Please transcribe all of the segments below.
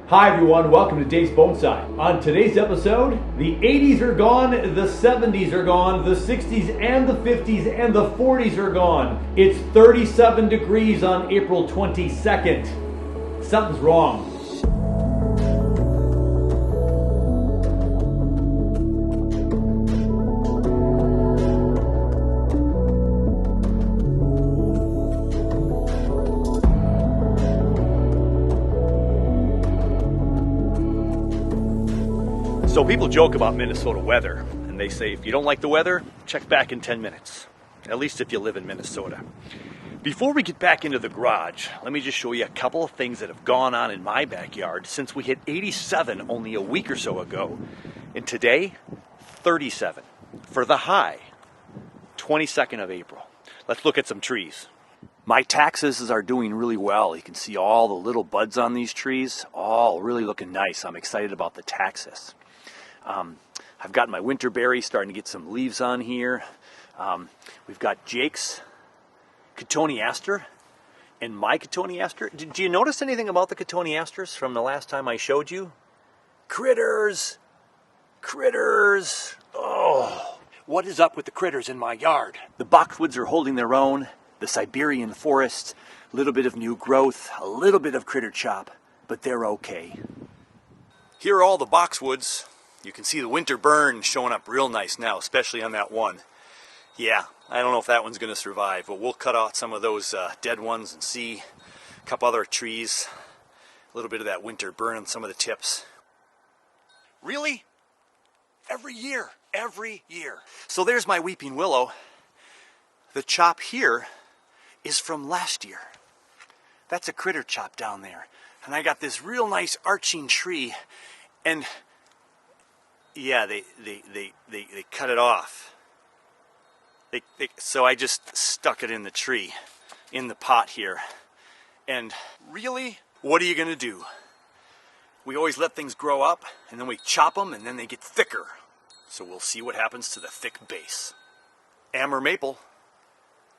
Hi everyone, welcome to Dave's Bonsai. On today's episode, the 80s are gone, the 70s are gone, the 60s and the 50s and the 40s are gone. It's 37 degrees on April 22nd. Something's wrong. So people joke about Minnesota weather, and they say if you don't like the weather, check back in 10 minutes, at least if you live in Minnesota. Before we get back into the garage, let me just show you a couple of things that have gone on in my backyard since we hit 87 only a week or so ago. And today, 37 for the high, 22nd of April. Let's look at some trees. My taxuses are doing really well. You can see all the little buds on these trees, all really looking nice. I'm excited about the taxus. I've got my winter berry starting to get some leaves on here. We've got Jake's cotoneaster and my cotoneaster. Did you notice anything about the cotoneasters from the last time I showed you? Critters! Critters! Oh! What is up with the critters in my yard? The boxwoods are holding their own. The Siberian forest, a little bit of new growth, a little bit of critter chop, but they're okay. Here are all the boxwoods. You can see the winter burn showing up real nice now, especially on that one. Yeah, I don't know if that one's going to survive, but we'll cut out some of those dead ones and see a couple other trees. A little bit of that winter burn on some of the tips. Really? Every year. So there's my weeping willow. The chop here is from last year. That's a critter chop down there. And I got this real nice arching tree, and yeah, they cut it off. So I just stuck it in the tree, in the pot here. And really, what are you gonna do? We always let things grow up, and then we chop them, and then they get thicker. So we'll see what happens to the thick base. Amber maple,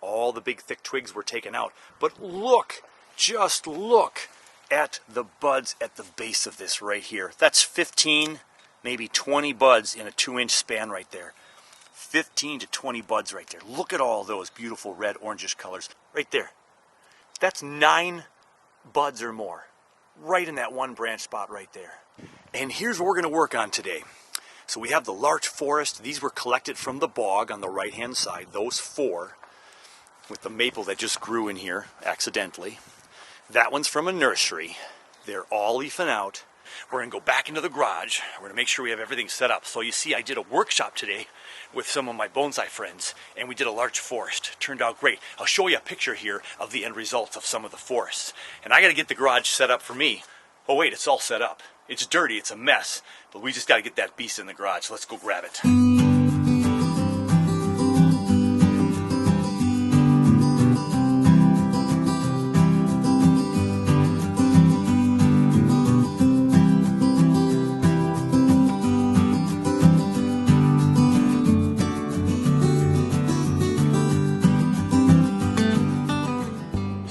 all the big thick twigs were taken out. But look, just look at the buds at the base of this right here. That's 15, maybe 20 buds in a 2-inch span right there. 15 to 20 buds right there. Look at all those beautiful red orangish colors right there. That's 9 buds or more right in that one branch spot right there. And here's what we're going to work on today. So we have the Larch Forest. These were collected from the bog on the right hand side, those 4, with the maple that just grew in here accidentally. That one's from a nursery. They're all leafing out. We're going to go back into the garage. We're going to make sure we have everything set up. So you see, I did a workshop today with some of my bonsai friends, and we did a Larch Forest. Turned out great. I'll show you a picture here of the end results of some of the forests. And I got to get the garage set up for me. Oh wait, it's all set up. It's dirty, it's a mess, but we just got to get that beast in the garage. Let's go grab it.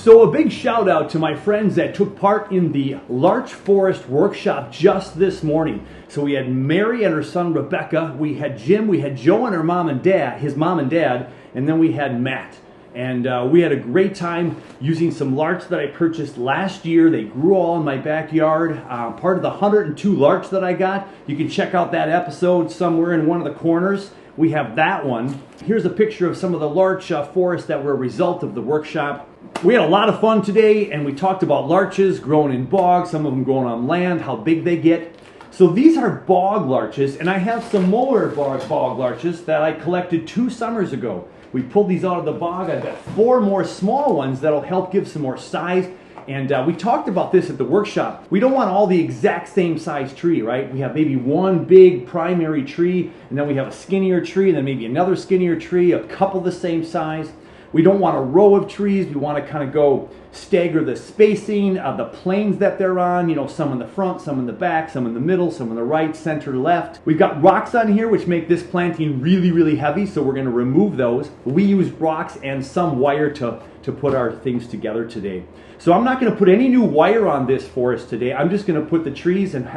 So a big shout out to my friends that took part in the Larch Forest workshop just this morning. So we had Mary and her son Rebecca, we had Jim, we had Joe and her mom and dad, his mom and dad, and then we had Matt. And we had a great time using some larch that I purchased last year. They grew all in my backyard. Part of the 102 larch that I got. You can check out that episode somewhere in one of the corners. We have that one. Here's a picture of some of the larch forests that were a result of the workshop. We had a lot of fun today, and we talked about larches growing in bogs, some of them growing on land, how big they get. So these are bog larches, and I have some more bog larches that I collected 2 summers ago. We pulled these out of the bog. I've got 4 more small ones that'll help give some more size. And we talked about this at the workshop. We don't want all the exact same size tree, right? We have maybe one big primary tree, and then we have a skinnier tree, and then maybe another skinnier tree, a couple the same size. We don't want a row of trees. We want to kind of go stagger the spacing of the planes that they're on, you know, some in the front, some in the back, some in the middle, some in the right, center, left. We've got rocks on here which make this planting really, really heavy, so we're going to remove those. We use rocks and some wire to put our things together today. So I'm not going to put any new wire on this forest today. I'm just going to put the trees and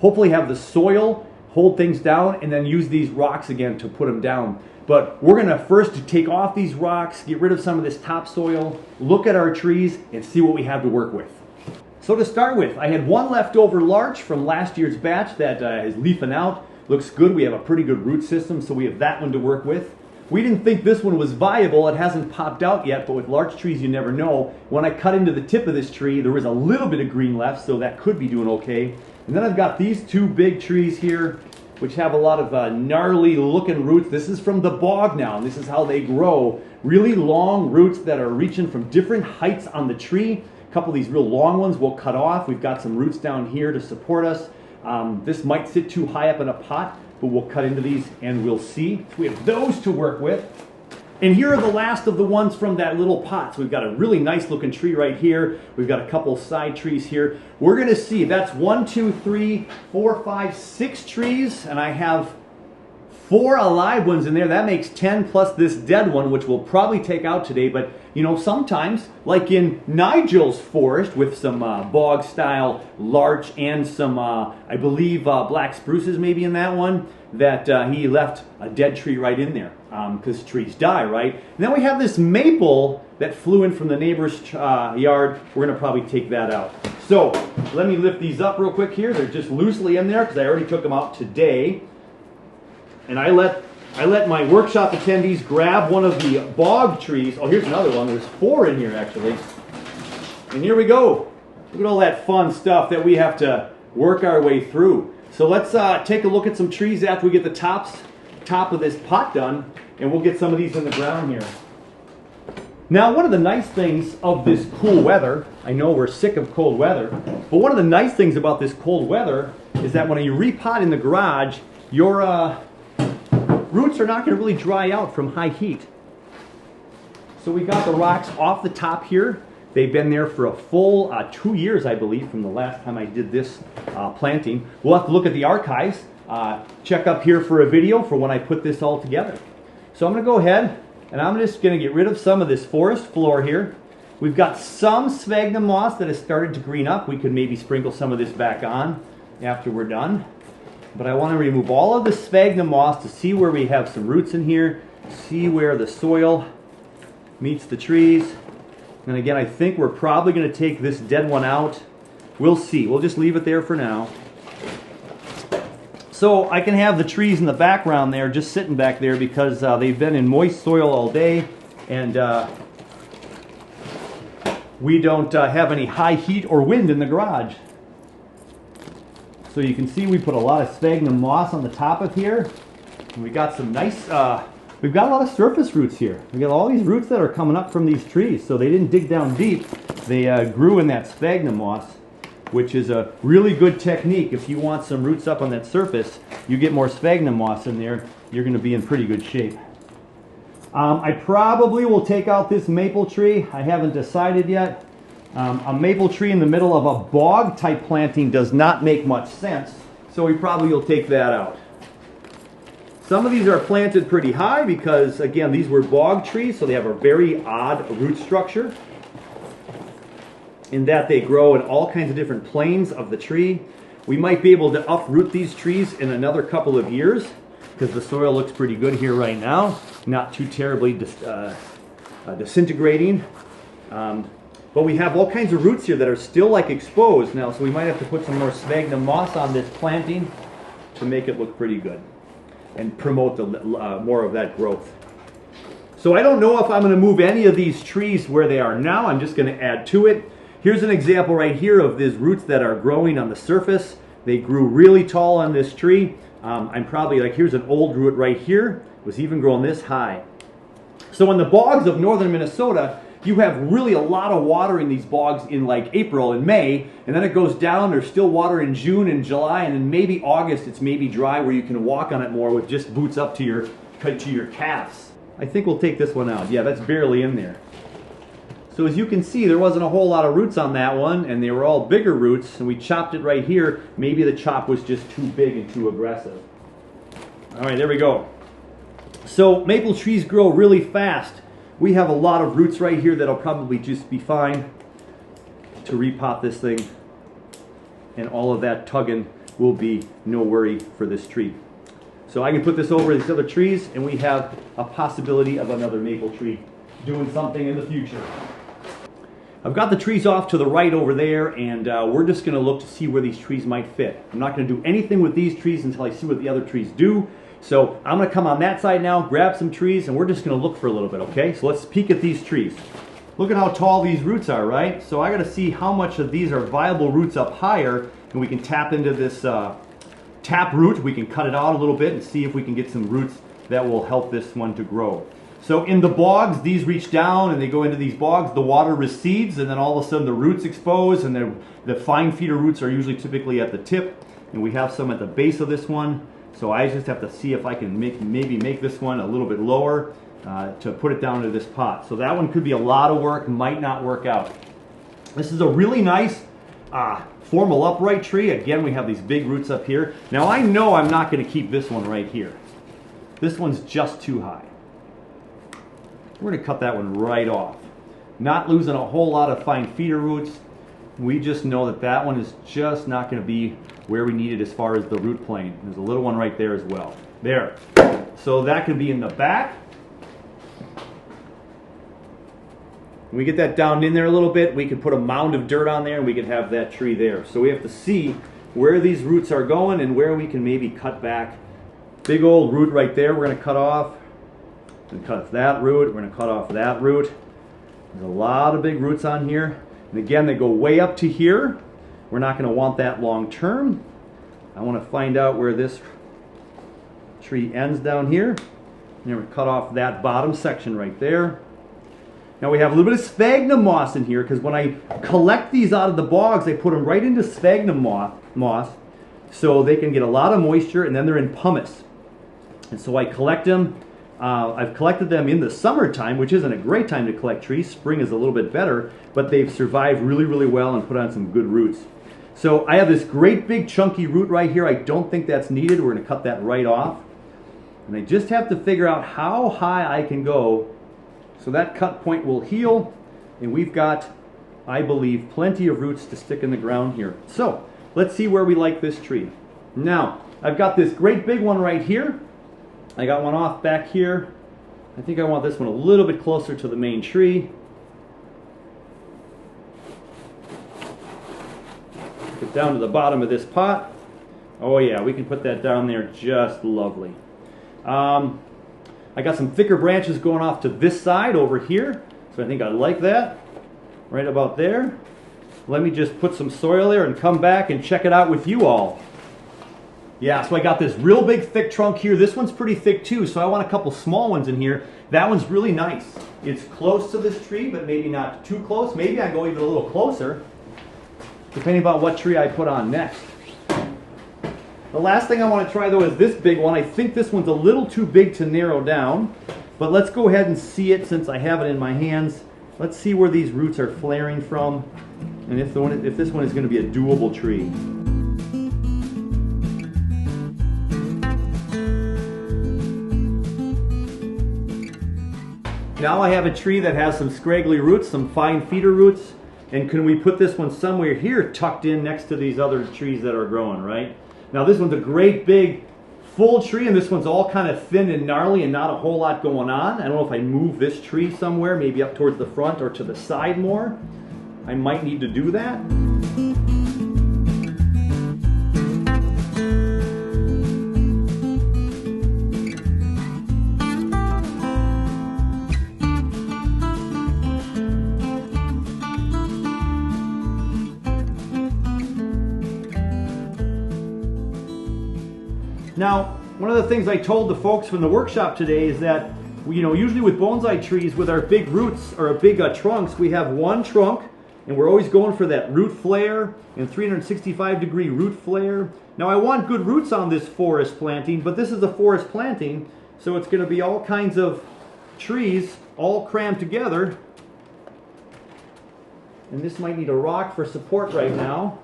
hopefully have the soil hold things down, and then use these rocks again to put them down. But we're going to first take off these rocks, get rid of some of this topsoil, look at our trees, and see what we have to work with. So to start with, I had one leftover larch from last year's batch that is leafing out. Looks good. We have a pretty good root system, so we have that one to work with. We didn't think this one was viable. It hasn't popped out yet, but with larch trees you never know. When I cut into the tip of this tree, there was a little bit of green left, so that could be doing okay. And then I've got these two big trees here, which have a lot of gnarly looking roots. This is from the bog now, and this is how they grow. Really long roots that are reaching from different heights on the tree. A couple of these real long ones we'll cut off. We've got some roots down here to support us. This might sit too high up in a pot, but we'll cut into these and we'll see. So we have those to work with. And here are the last of the ones from that little pot. So we've got a really nice looking tree right here. We've got a couple side trees here. We're going to see, that's 1, 2, 3, 4, 5, 6 trees, and I have 4 alive ones in there. That makes 10 plus this dead one, which we'll probably take out today. But you know, sometimes, like in Nigel's forest with some bog style larch and some, I believe, black spruces maybe in that one, that he left a dead tree right in there, because trees die, right? And then we have this maple that flew in from the neighbor's yard. We're going to probably take that out. So let me lift these up real quick here. They're just loosely in there because I already took them out today. And I let my workshop attendees grab one of the bog trees. Oh, here's another one. There's 4 in here, actually. And here we go. Look at all that fun stuff that we have to work our way through. So let's take a look at some trees after we get the top of this pot done, and we'll get some of these in the ground here. Now, one of the nice things of this cool weather, I know we're sick of cold weather, but one of the nice things about this cold weather is that when you repot in the garage, your roots are not going to really dry out from high heat. So we got the rocks off the top here. They've been there for a full 2 years, I believe, from the last time I did this planting. We'll have to look at the archives, check up here for a video for when I put this all together. So I'm going to go ahead and I'm just going to get rid of some of this forest floor here. We've got some sphagnum moss that has started to green up. We could maybe sprinkle some of this back on after we're done. But I want to remove all of the sphagnum moss to see where we have some roots in here, see where the soil meets the trees. And again, I think we're probably going to take this dead one out. We'll see. We'll just leave it there for now. So I can have the trees in the background there, just sitting back there, because they've been in moist soil all day, and we don't have any high heat or wind in the garage. So you can see we put a lot of sphagnum moss on the top of here. And we got some nice, we've got a lot of surface roots here. We got all these roots that are coming up from these trees. So they didn't dig down deep. They grew in that sphagnum moss, which is a really good technique. If you want some roots up on that surface, you get more sphagnum moss in there, you're going to be in pretty good shape. I probably will take out this maple tree. I haven't decided yet. A maple tree in the middle of a bog type planting does not make much sense, so we probably will take that out. Some of these are planted pretty high because, again, these were bog trees, so they have a very odd root structure in that they grow in all kinds of different planes of the tree. We might be able to uproot these trees in another couple of years because the soil looks pretty good here right now, not too terribly disintegrating. But we have all kinds of roots here that are still like exposed now, so we might have to put some more sphagnum moss on this planting to make it look pretty good and promote the, more of that growth. So I don't know if I'm going to move any of these trees where they are now. I'm just going to add to it. Here's an example right here of these roots that are growing on the surface. They grew really tall on this tree. I'm probably like, here's an old root right here. It was even growing this high. So in the bogs of northern Minnesota, you have really a lot of water in these bogs in like April and May, and then it goes down. There's still water in June and July, and then maybe August it's maybe dry where you can walk on it more with just boots up to your calves. I think we'll take this one out. Yeah, that's barely in there. So as you can see, there wasn't a whole lot of roots on that one, and they were all bigger roots, and we chopped it right here. Maybe the chop was just too big and too aggressive. All right, there we go. So maple trees grow really fast. We have a lot of roots right here that'll probably just be fine to repot this thing, and all of that tugging will be no worry for this tree. So I can put this over these other trees, and we have a possibility of another maple tree doing something in the future. I've got the trees off to the right over there, and we're just going to look to see where these trees might fit. I'm not going to do anything with these trees until I see what the other trees do. So I'm going to come on that side now, grab some trees, and we're just going to look for a little bit, okay? So let's peek at these trees. Look at how tall these roots are, right? So I got to see how much of these are viable roots up higher, and we can tap into this tap root. We can cut it out a little bit and see if we can get some roots that will help this one to grow. So in the bogs, these reach down and they go into these bogs, the water recedes, and then all of a sudden the roots expose, and the fine feeder roots are usually typically at the tip, and we have some at the base of this one. So I just have to see if I can maybe make this one a little bit lower to put it down into this pot. So that one could be a lot of work, might not work out. This is a really nice formal upright tree. Again, we have these big roots up here. Now I know I'm not going to keep this one right here. This one's just too high. We're going to cut that one right off. Not losing a whole lot of fine feeder roots. We just know that that one is just not going to be where we need it as far as the root plane. There's a little one right there as well. There. So that could be in the back. When we get that down in there a little bit, we could put a mound of dirt on there and we could have that tree there. So we have to see where these roots are going and where we can maybe cut back. Big old root right there we're going to cut off. And cut that root. We're going to cut off that root. There's a lot of big roots on here. And again, they go way up to here. We're not going to want that long term. I want to find out where this tree ends down here. And then we're going to cut off that bottom section right there. Now we have a little bit of sphagnum moss in here, because when I collect these out of the bogs, I put them right into sphagnum moss so they can get a lot of moisture, and then they're in pumice. And so I collect them. I've collected them in the summertime, which isn't a great time to collect trees. Spring is a little bit better, but they've survived really, really well and put on some good roots. So I have this great big chunky root right here. I don't think that's needed. We're going to cut that right off. And I just have to figure out how high I can go so that cut point will heal. And we've got, I believe, plenty of roots to stick in the ground here. So let's see where we like this tree. Now, I've got this great big one right here. I got one off back here. I think I want this one a little bit closer to the main tree. Get down to the bottom of this pot. Oh yeah, we can put that down there just lovely. I got some thicker branches going off to this side over here, so I think I like that. Right about there. Let me just put some soil there and come back and check it out with you all. Yeah, so I got this real big thick trunk here. This one's pretty thick too, so I want a couple small ones in here. That one's really nice. It's close to this tree, but maybe not too close. Maybe I go even a little closer, depending on what tree I put on next. The last thing I want to try though is this big one. I think this one's a little too big to narrow down, but let's go ahead and see it since I have it in my hands. Let's see where these roots are flaring from, and if this one is going to be a doable tree. Now I have a tree that has some scraggly roots, some fine feeder roots, and can we put this one somewhere here tucked in next to these other trees that are growing, right? Now this one's a great big full tree, and this one's all kind of thin and gnarly and not a whole lot going on. I don't know if I move this tree somewhere, maybe up towards the front or to the side more. I might need to do that. Now, one of the things I told the folks from the workshop today is that, usually with bonsai trees, with our big roots or big trunks, we have one trunk, and we're always going for that root flare and 365-degree root flare. Now, I want good roots on this forest planting, but this is a forest planting, so it's going to be all kinds of trees all crammed together. And this might need a rock for support right now.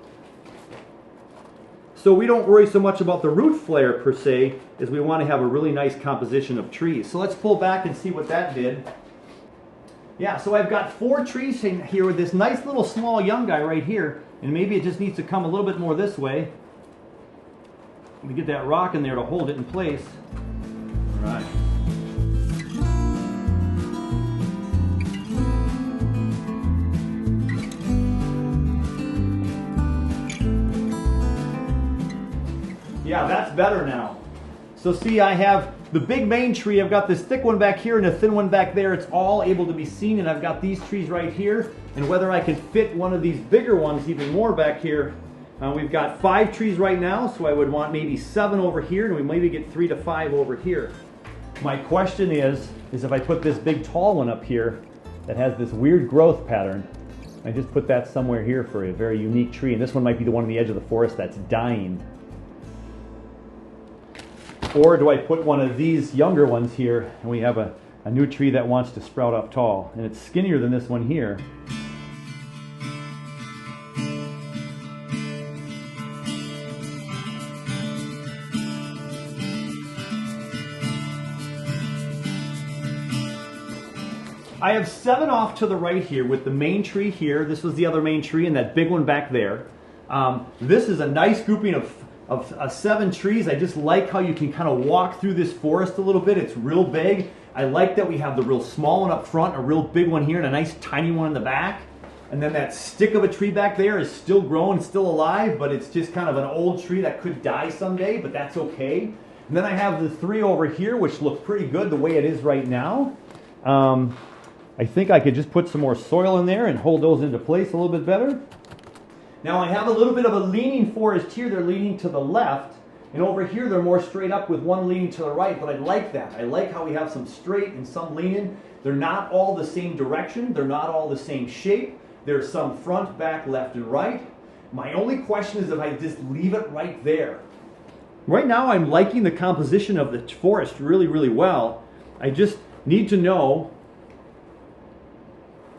So we don't worry so much about the root flare per se, as we want to have a really nice composition of trees. So let's pull back and see what that did. Yeah, so I've got 4 trees here with this nice little small young guy right here, and maybe it just needs to come a little bit more this way. Let me get that rock in there to hold it in place. All right. Yeah, that's better now. So see, I have the big main tree, I've got this thick one back here and a thin one back there. It's all able to be seen, and I've got these trees right here. And whether I can fit one of these bigger ones even more back here, we've got 5 trees right now, so I would want maybe 7 over here, and we maybe get 3 to 5 over here. My question is if I put this big tall one up here that has this weird growth pattern, I just put that somewhere here for a very unique tree, and this one might be the one on the edge of the forest that's dying. Or do I put one of these younger ones here, and we have a new tree that wants to sprout up tall, and it's skinnier than this one here. I have 7 off to the right here with the main tree here. This was the other main tree, and that big one back there. This is a nice grouping of 7 trees. I just like how you can kind of walk through this forest a little bit. It's real big. I like that we have the real small one up front, a real big one here, and a nice tiny one in the back. And then that stick of a tree back there is still growing, still alive, but it's just kind of an old tree that could die someday, but that's okay. And then I have the 3 over here, which look pretty good the way it is right now. I think I could just put some more soil in there and hold those into place a little bit better. Now I have a little bit of a leaning forest here. They're leaning to the left, and over here they're more straight up with one leaning to the right, but I like that. I like how we have some straight and some leaning. They're not all the same direction. They're not all the same shape. There's some front, back, left, and right. My only question is if I just leave it right there. Right now I'm liking the composition of the forest really, really well. I just need to know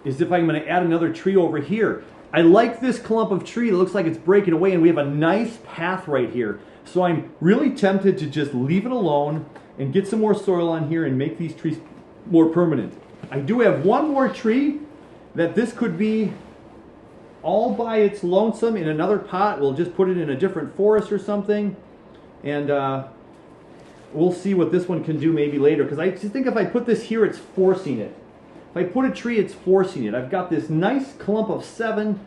is if I'm going to add another tree over here. I like this clump of tree. It looks like it's breaking away, and we have a nice path right here. So I'm really tempted to just leave it alone and get some more soil on here and make these trees more permanent. I do have one more tree that this could be all by its lonesome in another pot. We'll just put it in a different forest or something, and we'll see what this one can do maybe later, because I just think if I put this here, it's forcing it. If I put a tree, it's forcing it. I've got this nice clump of 7,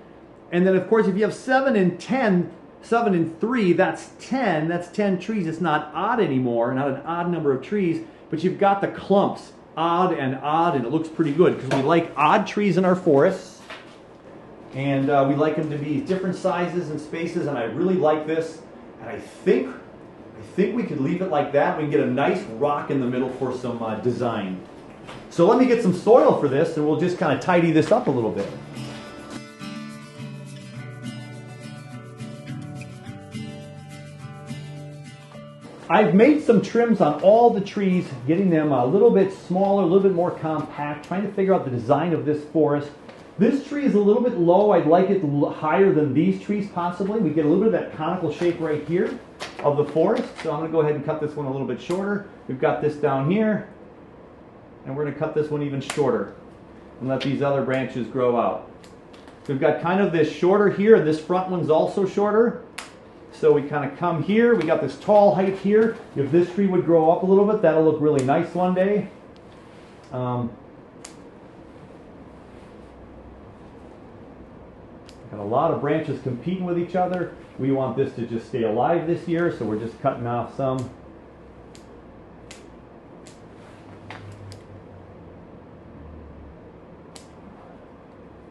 and then of course if you have 7 and 10, 7 and 3, that's 10. That's 10 trees. It's not odd anymore, not an odd number of trees, but you've got the clumps, odd, and it looks pretty good, because we like odd trees in our forests, and we like them to be different sizes and spaces, and I really like this, and I think we could leave it like that. We can get a nice rock in the middle for some design. So let me get some soil for this, and we'll just kind of tidy this up a little bit. I've made some trims on all the trees, getting them a little bit smaller, a little bit more compact, trying to figure out the design of this forest. This tree is a little bit low. I'd like it higher than these trees possibly. We get a little bit of that conical shape right here of the forest. So I'm going to go ahead and cut this one a little bit shorter. We've got this down here, and we're going to cut this one even shorter and let these other branches grow out. We've got kind of this shorter here, and this front one's also shorter. So we kind of come here, we got this tall height here. If this tree would grow up a little bit, that'll look really nice one day. Got a lot of branches competing with each other. We want this to just stay alive this year, so we're just cutting off some.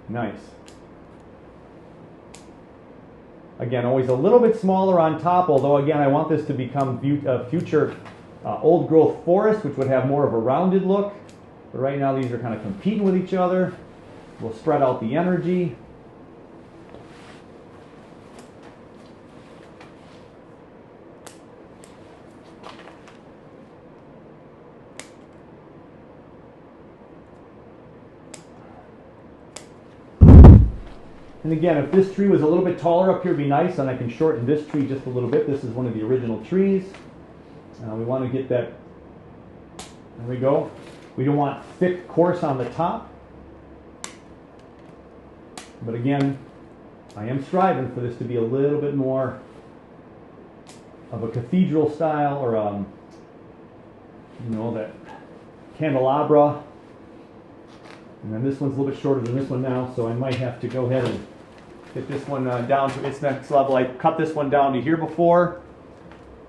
Nice. Again, always a little bit smaller on top, although again I want this to become future old growth forest, which would have more of a rounded look. But right now these are kind of competing with each other. We'll spread out the energy. And again, if this tree was a little bit taller up here, it'd be nice, and I can shorten this tree just a little bit. This is one of the original trees. We want to get that, there we go. We don't want thick coarse on the top. But again, I am striving for this to be a little bit more of a cathedral style, or you know, that candelabra. And then this one's a little bit shorter than this one now, so I might have to go ahead and get this one down to its next level. I cut this one down to here before.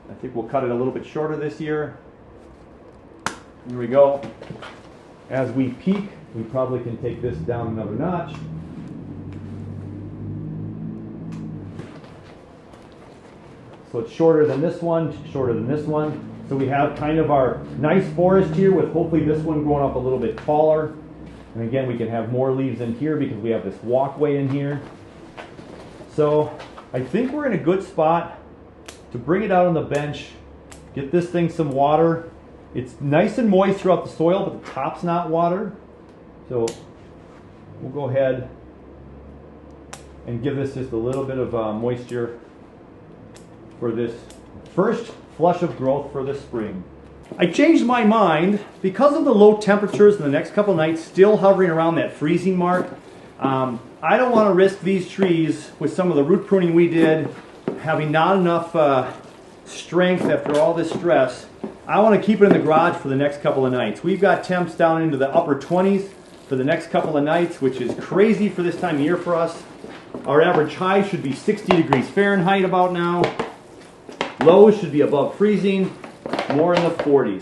I think we'll cut it a little bit shorter this year. Here we go. As we peak, we probably can take this down another notch. So it's shorter than this one, shorter than this one. So we have kind of our nice forest here, with hopefully this one growing up a little bit taller. And again, we can have more leaves in here because we have this walkway in here. So I think we're in a good spot to bring it out on the bench, get this thing some water. It's nice and moist throughout the soil, but the top's not watered. So we'll go ahead and give this just a little bit of moisture for this first flush of growth for the spring. I changed my mind because of the low temperatures in the next couple nights, still hovering around that freezing mark. I don't want to risk these trees with some of the root pruning we did having not enough strength after all this stress. I want to keep it in the garage for the next couple of nights. We've got temps down into the upper 20s for the next couple of nights, which is crazy for this time of year for us. Our average high should be 60 degrees Fahrenheit about now. Lows should be above freezing, more in the 40s.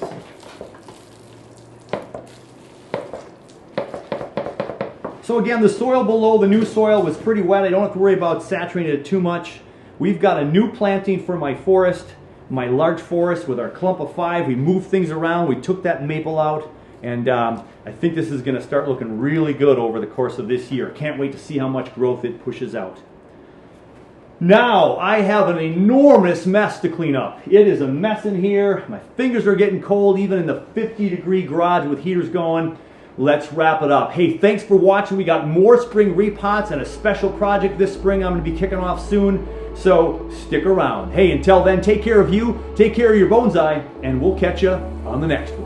So again, the soil below the new soil was pretty wet. I don't have to worry about saturating it too much. We've got a new planting for my forest, my larch forest with our clump of 5. We moved things around. We took that maple out, and I think this is going to start looking really good over the course of this year. Can't wait to see how much growth it pushes out. Now, I have an enormous mess to clean up. It is a mess in here. My fingers are getting cold, even in the 50-degree garage with heaters going. Let's wrap it up. Hey, thanks for watching. We got more spring repots and a special project this spring I'm going to be kicking off soon. So stick around. Hey, until then, take care of you, take care of your bonsai, and we'll catch you on the next one.